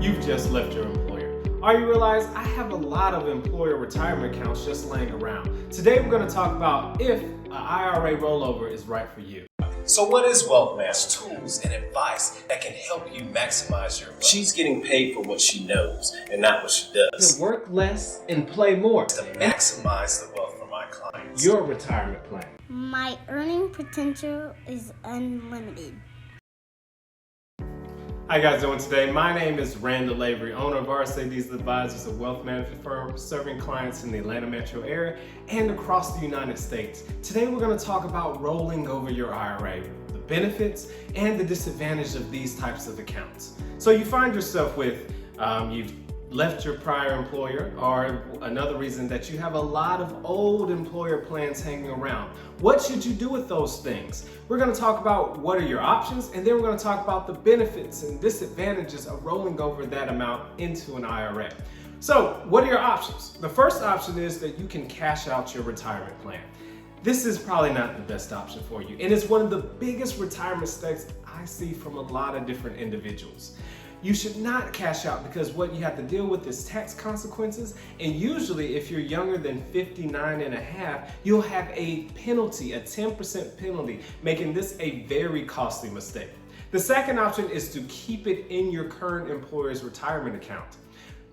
you've just left your employer. Or you realize, I have a lot of employer retirement accounts just laying around. Today we're going to talk about if an IRA rollover is right for you. So what is Wealth Match? Tools and advice that can help you maximize your wealth. She's getting paid for what she knows and not what she does. To work less and play more. To maximize the wealth for my clients. Your retirement plan. My earning potential is unlimited. How you guys doing today? My name is Randall Lavery, owner of RSA Deasil Advisors, a wealth management firm serving clients in the Atlanta metro area and across the United States. Today we're going to talk about rolling over your IRA, the benefits and the disadvantage of these types of accounts. So you find yourself with, you've left your prior employer, or another reason that you have a lot of old employer plans hanging around. What should you do with those things? We're going to talk about what are your options, and then we're going to talk about the benefits and disadvantages of rolling over that amount into an IRA. So what are your options? The first option is that you can cash out your retirement plan. This is probably not the best option for you, and it's one of the biggest retirement mistakes I see from a lot of different individuals. You should not cash out because what you have to deal with is tax consequences, and usually if you're younger than 59 and a half, you'll have a penalty, a 10% penalty, making this a very costly mistake. The second option is to keep it in your current employer's retirement account.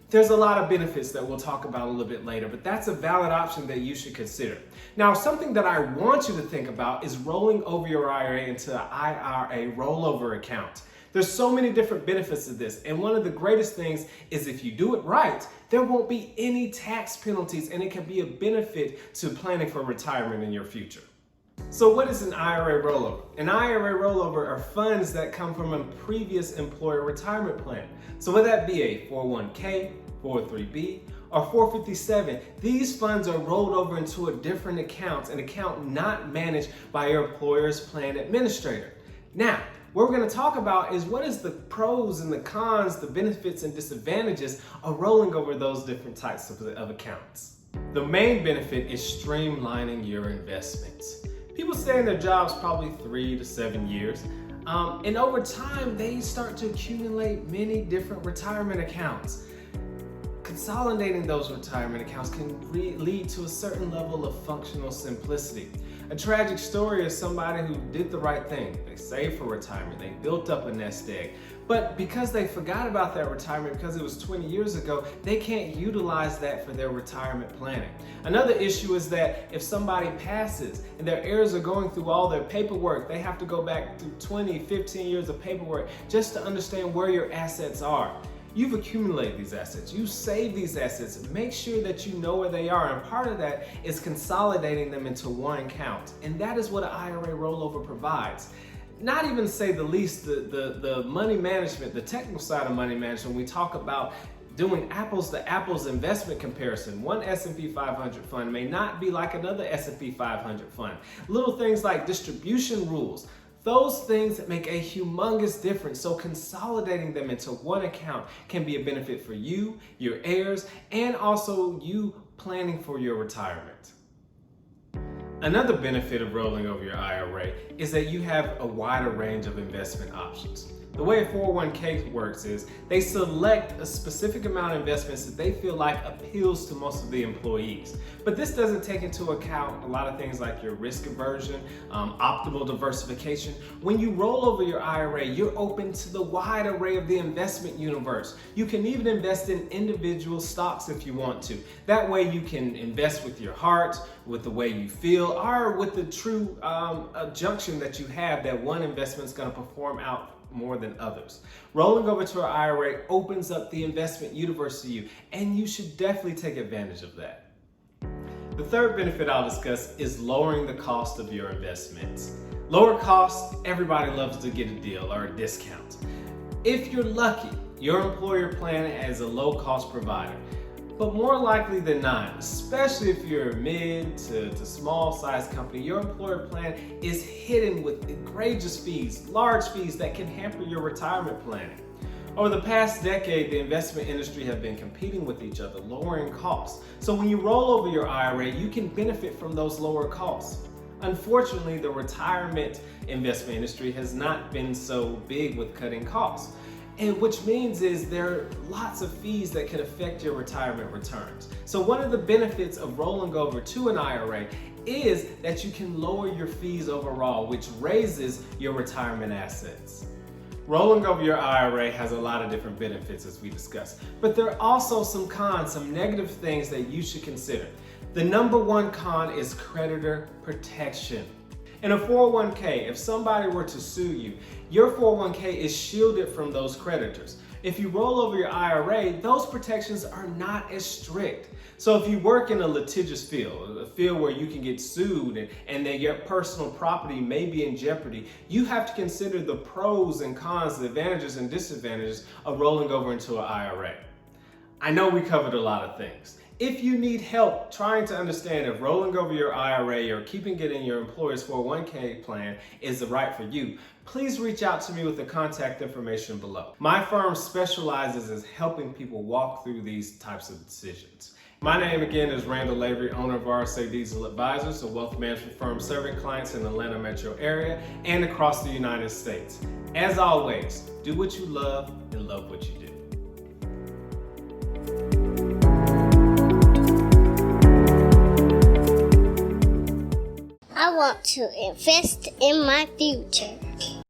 There's a lot of benefits that we'll talk about a little bit later, but that's a valid option that you should consider. Now, something that I want you to think about is rolling over your IRA into an IRA rollover account. There's so many different benefits to this, and one of the greatest things is if you do it right, there won't be any tax penalties, and it can be a benefit to planning for retirement in your future. So what is an IRA rollover? An IRA rollover are funds that come from a previous employer retirement plan. So whether that be a 401k, 403b, or 457, these funds are rolled over into a different account, an account not managed by your employer's plan administrator. Now, what we're going to talk about is what is the pros and the cons, the benefits and disadvantages of rolling over those different types of accounts. The main benefit is streamlining your investments. People stay in their jobs probably 3 to 7 years, and over time they start to accumulate many different retirement accounts. Consolidating those retirement accounts can lead to a certain level of functional simplicity. A tragic story is somebody who did the right thing. They saved for retirement, they built up a nest egg, but because they forgot about that retirement because it was 20 years ago, they can't utilize that for their retirement planning. Another issue is that if somebody passes and their heirs are going through all their paperwork, they have to go back through 20, 15 years of paperwork just to understand where your assets are. You've accumulated these assets, you save these assets, make sure that you know where they are, and part of that is consolidating them into one account, and that is what an IRA rollover provides. Not even to say the least, the money management, the technical side of money management, we talk about doing apples to apples investment comparison. One S&P 500 fund may not be like another S&P 500 fund. Little things like distribution rules, those things that make a humongous difference. So consolidating them into one account can be a benefit for you, your heirs, and also you planning for your retirement. Another benefit of rolling over your IRA is that you have a wider range of investment options. The way a 401k works is they select a specific amount of investments that they feel like appeals to most of the employees. But this doesn't take into account a lot of things like your risk aversion, optimal diversification. When you roll over your IRA, you're open to the wide array of the investment universe. You can even invest in individual stocks if you want to. That way you can invest with your heart, with the way you feel, or with the true junction that you have that one investment is going to perform out more than others. Rolling over to an IRA opens up the investment universe to you, and you should definitely take advantage of that. The third benefit I'll discuss is lowering the cost of your investments. Lower costs, everybody loves to get a deal or a discount. If you're lucky, your employer plan has a low cost provider. But more likely than not, especially if you're a mid to small size company, your employer plan is hidden with egregious fees, large fees that can hamper your retirement planning. Over the past decade, the investment industry have been competing with each other, lowering costs. So when you roll over your IRA, you can benefit from those lower costs. Unfortunately, the retirement investment industry has not been so big with cutting costs. And which means is there are lots of fees that can affect your retirement returns. So one of the benefits of rolling over to an IRA is that you can lower your fees overall, which raises your retirement assets. Rolling over your IRA has a lot of different benefits as we discussed, but there are also some cons, some negative things that you should consider. The number one con is creditor protection. In a 401k, if somebody were to sue you, your 401k is shielded from those creditors. If you roll over your IRA, those protections are not as strict. So if you work in a litigious field, a field where you can get sued and that your personal property may be in jeopardy, you have to consider the pros and cons, the advantages and disadvantages of rolling over into an IRA. I know we covered a lot of things. If you need help trying to understand if rolling over your IRA or keeping it in your employer's 401k plan is right for you, please reach out to me with the contact information below. My firm specializes in helping people walk through these types of decisions. My name again is Randall Lavery, owner of RSA Deasil Advisors, a wealth management firm serving clients in the Atlanta metro area and across the United States. As always, do what you love and love what you do. I want to invest in my future.